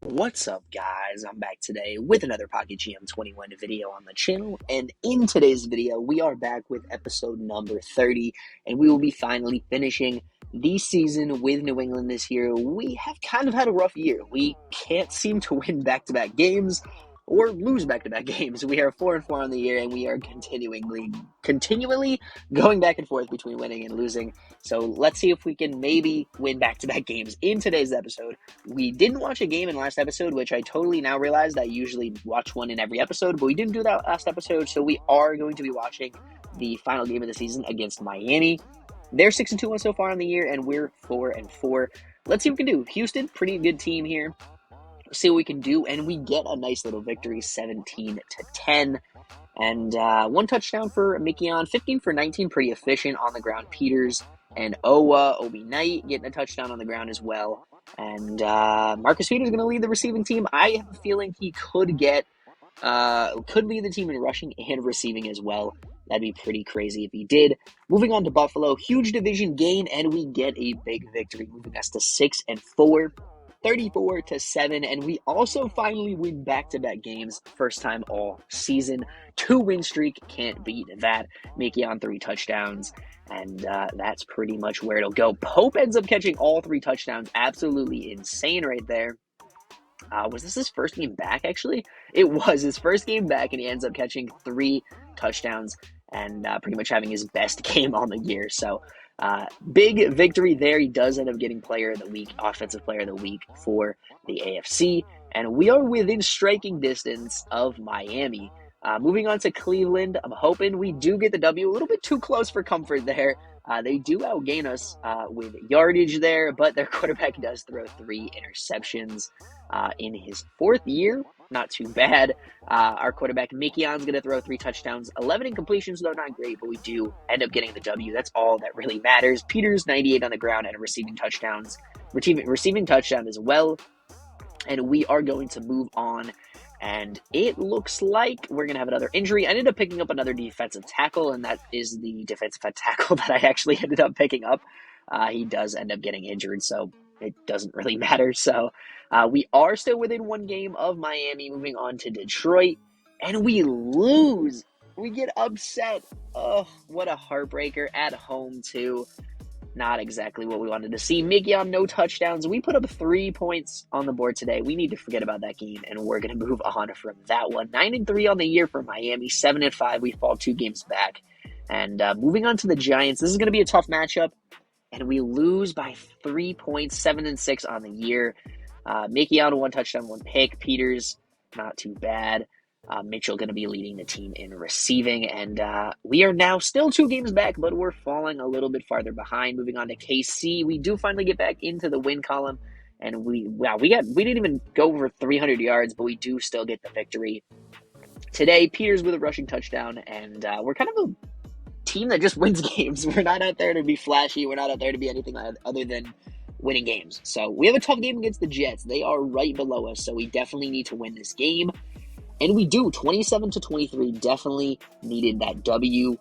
What's up, guys? I'm back today with another Pocket GM 21 video on the channel, and in today's video, we are back with episode number 30, and we will be finally finishing the season with New England this year. We have kind of had a rough year. We can't seem to win back-to-back games or lose back-to-back games. We are 4-4 on the year, and we are continually going back and forth between winning and losing. So let's see if we can maybe win back-to-back games in today's episode. We didn't watch a game in last episode, which I totally now realize that I usually watch one in every episode, but we didn't do that last episode, so we are going to be watching the final game of the season against Miami. They're 6-2 so far on the year, and we're 4-4. Let's see what we can do. Houston, pretty good team here. See what we can do, and we get a nice little victory, 17-10. And one touchdown for Mikion, 15 for 19, pretty efficient on the ground. Peters and Obi Knight getting a touchdown on the ground as well. And Marcus Peters is going to lead the receiving team. I have a feeling he could lead the team in rushing and receiving as well. That'd be pretty crazy if he did. Moving on to Buffalo, huge division game, and we get a big victory, moving us to 6-4. 34-7, and we also finally win back-to-back games, first time all season. 2-win streak, can't beat that. Mickey on 3 touchdowns, and that's pretty much where it'll go. Pope ends up catching all 3 touchdowns, absolutely insane right there. Was this his first game back, actually? It was his first game back, and he ends up catching 3 touchdowns and pretty much having his best game on the year, so big victory there. He does end up getting player of the week, offensive player of the week for the AFC, and we are within striking distance of Miami. Moving on to Cleveland, I'm hoping we do get the W. A little bit too close for comfort there. They do outgain us with yardage there, but their quarterback does throw 3 interceptions in his 4th year. Not too bad. Our quarterback, Mikion's going to throw 3 touchdowns. 11 incompletions, though not great, but we do end up getting the W. That's all that really matters. Peters, 98 on the ground and receiving touchdown as well. And we are going to move on. And it looks like we're going to have another injury. I ended up picking up another defensive tackle, and that is the defensive tackle that I actually ended up picking up. He does end up getting injured, so it doesn't really matter. So we are still within 1 game of Miami, moving on to Detroit, and we lose. We get upset. Oh, what a heartbreaker at home, too. Not exactly what we wanted to see. Mickey on no touchdowns. We put up 3 points on the board today. We need to forget about that game, and we're going to move on from that one. 9-3 on the year for Miami. 7-5. We fall 2 games back. And moving on to the Giants, this is going to be a tough matchup, and we lose by 3 points. 7-6 on the year. Mickey on 1 touchdown, 1 pick. Peters, not too bad. Mitchell going to be leading the team in receiving, and we are now still 2 games back, but we're falling a little bit farther behind. Moving on to KC, we do finally get back into the win column, and we didn't even go over 300 yards, but we do still get the victory today. Peters with a rushing touchdown, and we're kind of a team that just wins games. We're not out there to be flashy. We're not out there to be anything other than winning games. So we have a tough game against the Jets. They are right below us, so we definitely need to win this game. And we do, 27-23, definitely needed that W.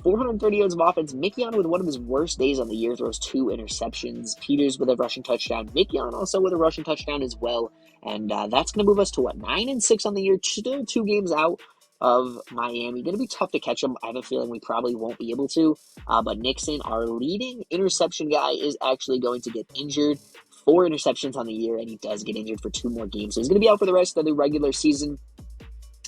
430 yards of offense. Mikion with one of his worst days on the year, throws 2 interceptions. Peters with a rushing touchdown. Mikion also with a rushing touchdown as well. And that's going to move us to, 9-6 on the year, still 2 games out of Miami. Going to be tough to catch them. I have a feeling we probably won't be able to. But Nixon, our leading interception guy, is actually going to get injured. 4 interceptions on the year, and he does get injured for 2 more games. So he's going to be out for the rest of the regular season.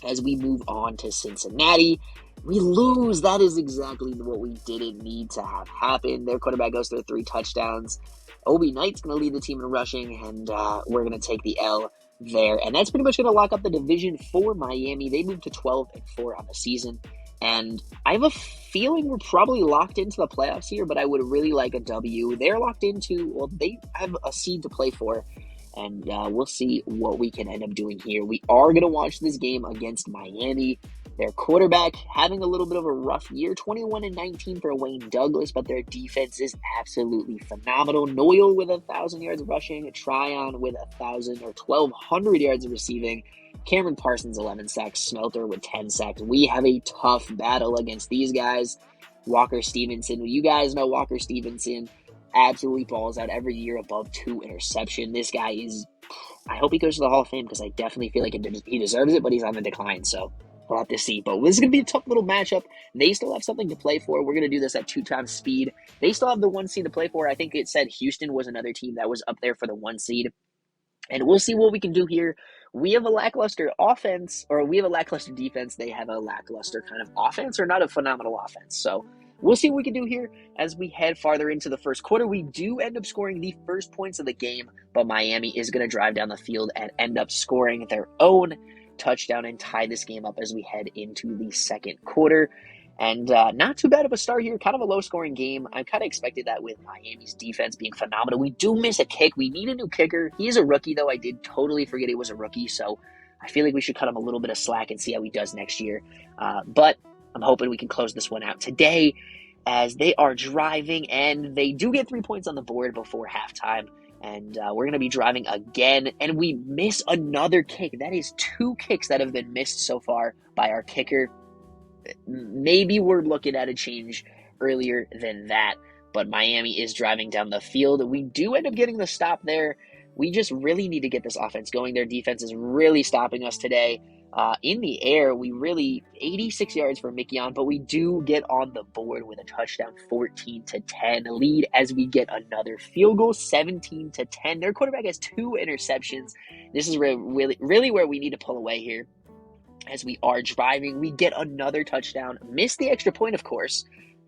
As we move on to Cincinnati, we lose. That is exactly what we didn't need to have happen. Their quarterback goes through 3 touchdowns. Obi Knight's going to lead the team in rushing, and we're going to take the L there. And that's pretty much going to lock up the division for Miami. They move to 12-4 on the season. And I have a feeling we're probably locked into the playoffs here, but I would really like a W. They're locked into, they have a seed to play for. And we'll see what we can end up doing here. We are going to watch this game against Miami. Their quarterback having a little bit of a rough year, 21-19 for Wayne Douglas, but their defense is absolutely phenomenal. Noyle with 1,000 yards rushing, Tryon with 1,200 yards of receiving, Cameron Parsons 11 sacks, Smelter with 10 sacks. We have a tough battle against these guys. Walker Stevenson, you guys know Walker Stevenson. absolutely balls out every year, above 2 interception. This guy is, I hope he goes to the Hall of Fame because I definitely feel like he deserves it, but he's on the decline, so we'll have to see. But this is going to be a tough little matchup. They still have something to play for. We're going to do this at 2 times speed. They still have the 1 seed to play for. I think it said Houston was another team that was up there for the 1 seed. And we'll see what we can do here. We have a lackluster offense, or we have a lackluster defense. They have a lackluster kind of offense, or not a phenomenal offense. So we'll see what we can do here as we head farther into the first quarter. We do end up scoring the first points of the game, but Miami is going to drive down the field and end up scoring their own touchdown and tie this game up as we head into the second quarter. And not too bad of a start here. Kind of a low-scoring game. I kind of expected that with Miami's defense being phenomenal. We do miss a kick. We need a new kicker. He is a rookie, though. I did totally forget he was a rookie, so I feel like we should cut him a little bit of slack and see how he does next year. But I'm hoping we can close this one out today as they are driving, and they do get 3 points on the board before halftime. And we're going to be driving again, and we miss another kick. That is 2 kicks that have been missed so far by our kicker. Maybe we're looking at a change earlier than that, but Miami is driving down the field. We do end up getting the stop there. We just really need to get this offense going. Their defense is really stopping us today. In the air, we really 86 yards for Mikion, but we do get on the board with a touchdown, 14-10 lead as we get another field goal, 17-10. Their quarterback has 2 interceptions. This is really where we need to pull away here. As we are driving, we get another touchdown, miss the extra point, of course,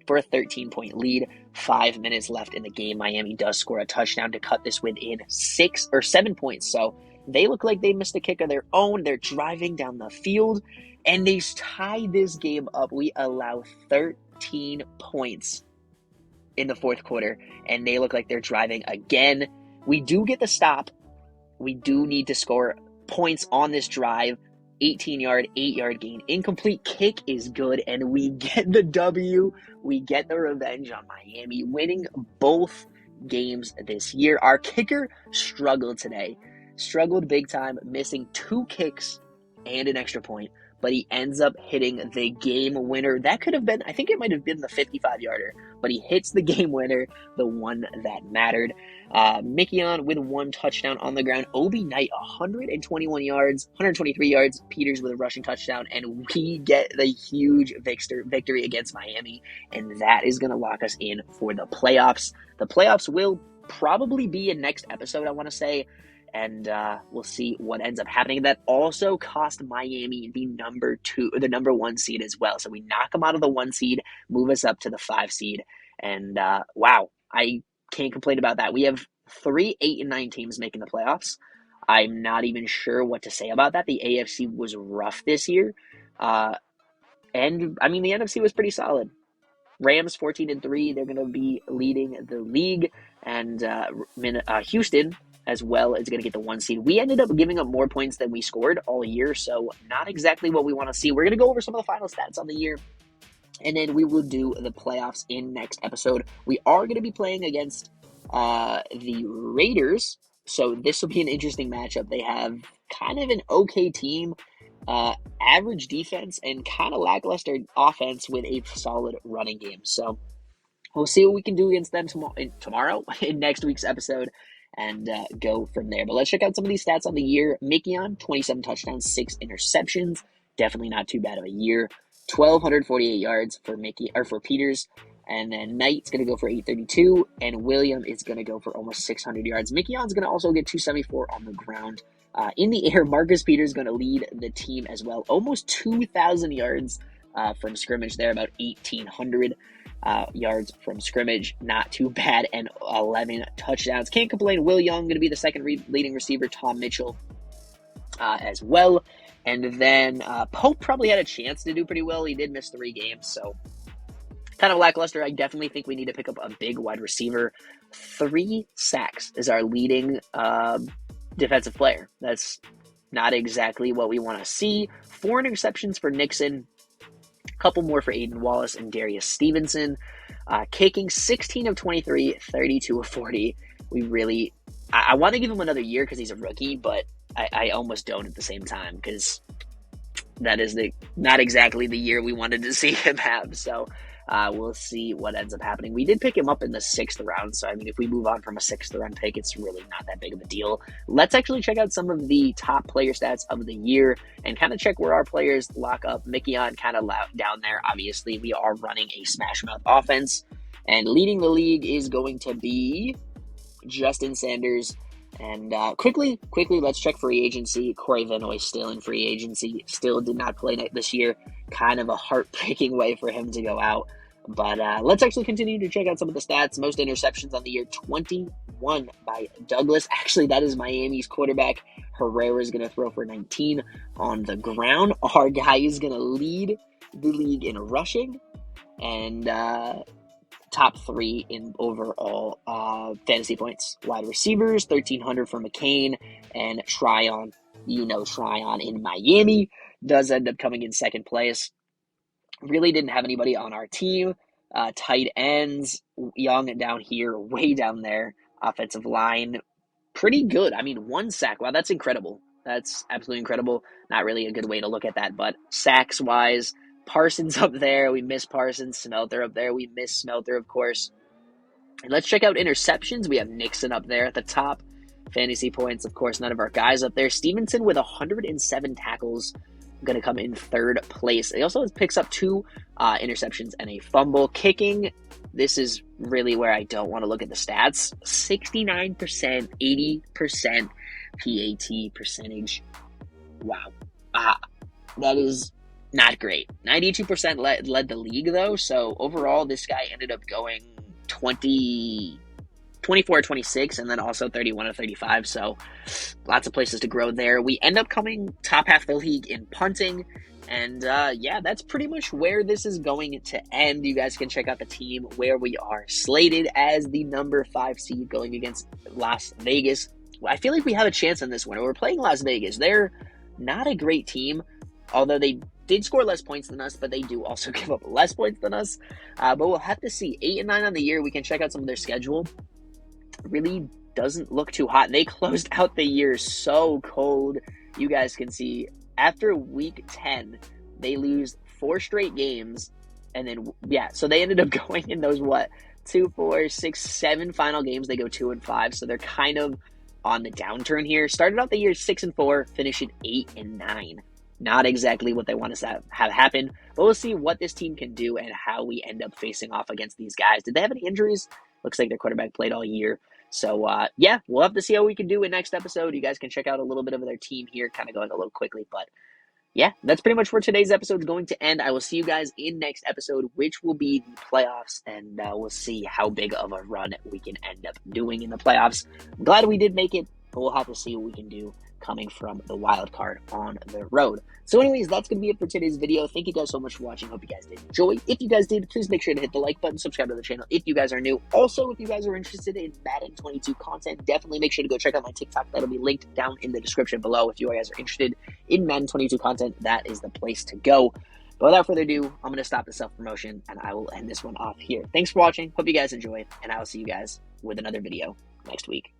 for a 13-point lead. 5 minutes left in the game. Miami does score a touchdown to cut this within 6 or 7 points. So they look like they missed a kick of their own. They're driving down the field, and they tie this game up. We allow 13 points in the fourth quarter, and they look like they're driving again. We do get the stop. We do need to score points on this drive. 18-yard, 8-yard gain. Incomplete kick is good, and we get the W. We get the revenge on Miami, winning both games this year. Our kicker struggled today. Struggled big time, missing 2 kicks and an extra point, but he ends up hitting the game winner. That could have been, I think it might have been the 55-yarder, but he hits the game winner, the one that mattered. Mikion with 1 touchdown on the ground. Obi Knight, 121 yards, 123 yards. Peters with a rushing touchdown, and we get the huge victory against Miami, and that is going to lock us in for the playoffs. The playoffs will probably be in next episode, I want to say, and we'll see what ends up happening. That also cost Miami the number 1 seed as well. So we knock them out of the 1 seed, move us up to the 5 seed, and wow, I can't complain about that. We have 3 8 and 9 teams making the playoffs. I'm not even sure what to say about that. The AFC was rough this year, and I mean the NFC was pretty solid. Rams 14-3. They're going to be leading the league, and Houston as well is going to get the 1 seed. We ended up giving up more points than we scored all year, so not exactly what we want to see. We're going to go over some of the final stats on the year, and then we will do the playoffs in next episode. We are going to be playing against the Raiders, so this will be an interesting matchup. They have kind of an okay team, average defense, and kind of lackluster offense with a solid running game. So we'll see what we can do against them tomorrow in next week's episode, and go from there. But let's check out some of these stats on the year. Mikion, 27 touchdowns, 6 interceptions. Definitely not too bad of a year. 1,248 yards for Peters. And then Knight's going to go for 832, and William is going to go for almost 600 yards. Mikion's going to also get 274 on the ground. In the air, Marcus Peters is going to lead the team as well. Almost 2,000 yards from scrimmage there, about 1,800 yards from scrimmage. Not too bad, and 11 touchdowns. Can't complain. Will Young going to be the second leading receiver. Tom Mitchell as well. And then Pope probably had a chance to do pretty well. He did miss 3 games, so kind of lackluster. I definitely think we need to pick up a big wide receiver. 3 sacks is our leading defensive player. That's not exactly what we want to see. 4 interceptions for Nixon. A couple more for Aiden Wallace and Darius Stevenson. Kicking 16 of 23, 32 of 40. I want to give him another year because he's a rookie, but I almost don't at the same time, because that is not exactly the year we wanted to see him have. So We'll see what ends up happening. We did pick him up in the 6th round, so I mean, if we move on from a 6th round pick, it's really not that big of a deal. Let's actually check out some of the top player stats of the year and kind of check where our players lock up. Mikion kind of down there. Obviously, we are running a smash mouth offense, and leading the league is going to be Justin Sanders. And quickly, let's check free agency. Corey Vanoy still in free agency. Still did not play this year. Kind of a heartbreaking way for him to go out. But let's actually continue to check out some of the stats. Most interceptions on the year, 21 by Douglas. Actually, that is Miami's quarterback. Herrera is going to throw for 19 on the ground. Our guy is going to lead the league in rushing. And top 3 in overall fantasy points. Wide receivers, 1,300 for McCain, and Tryon, Tryon in Miami, does end up coming in 2nd place. Really didn't have anybody on our team. Tight ends, Young down here, way down there. Offensive line, pretty good. I mean, 1 sack. Wow, that's incredible. That's absolutely incredible. Not really a good way to look at that, but sacks-wise, Parsons up there. We miss Parsons. Smelter up there. We miss Smelter, of course. And let's check out interceptions. We have Nixon up there at the top. Fantasy points, of course, none of our guys up there. Stevenson with 107 tackles. Going to come in 3rd place. He also picks up 2 interceptions and a fumble. Kicking, this is really where I don't want to look at the stats. 69%, 80% PAT percentage. Wow. That is not great. 92% led the league, though. So overall, this guy ended up going 24-26, and then also 31-35. So lots of places to grow there. We end up coming top half of the league in punting. And yeah, that's pretty much where this is going to end. You guys can check out the team where we are slated as the number 5 seed going against Las Vegas. I feel like we have a chance in this one. We're playing Las Vegas. They're not a great team, although they did score less points than us, but they do also give up less points than us. But we'll have to see. 8-9 on the year. We can check out some of their schedule. Really doesn't look too hot. They closed out the year so cold. You guys can see after week 10, they lose 4 straight games. And then, yeah, so they ended up going in those, 2, 4, 6, 7 final games. They go 2-5. So they're kind of on the downturn here. Started out the year 6-4, finished at 8-9. Not exactly what they want to have happen, but we'll see what this team can do and how we end up facing off against these guys. Did they have any injuries? Looks like their quarterback played all year. So, yeah, we'll have to see how we can do in next episode. You guys can check out a little bit of their team here, kind of going a little quickly. But, yeah, that's pretty much where today's episode is going to end. I will see you guys in next episode, which will be the playoffs, and we'll see how big of a run we can end up doing in the playoffs. I'm glad we did make it, but we'll have to see what we can do coming from the wild card on the road. So anyways, that's going to be it for today's video. Thank you guys so much for watching. Hope you guys did enjoy. If you guys did, please make sure to hit the like button, subscribe to the channel if you guys are new. Also, if you guys are interested in Madden 22 content, definitely make sure to go check out my TikTok. That'll be linked down in the description below. If you guys are interested in Madden 22 content, that is the place to go. But without further ado, I'm going to stop the self-promotion and I will end this one off here. Thanks for watching. Hope you guys enjoyed, and I will see you guys with another video next week.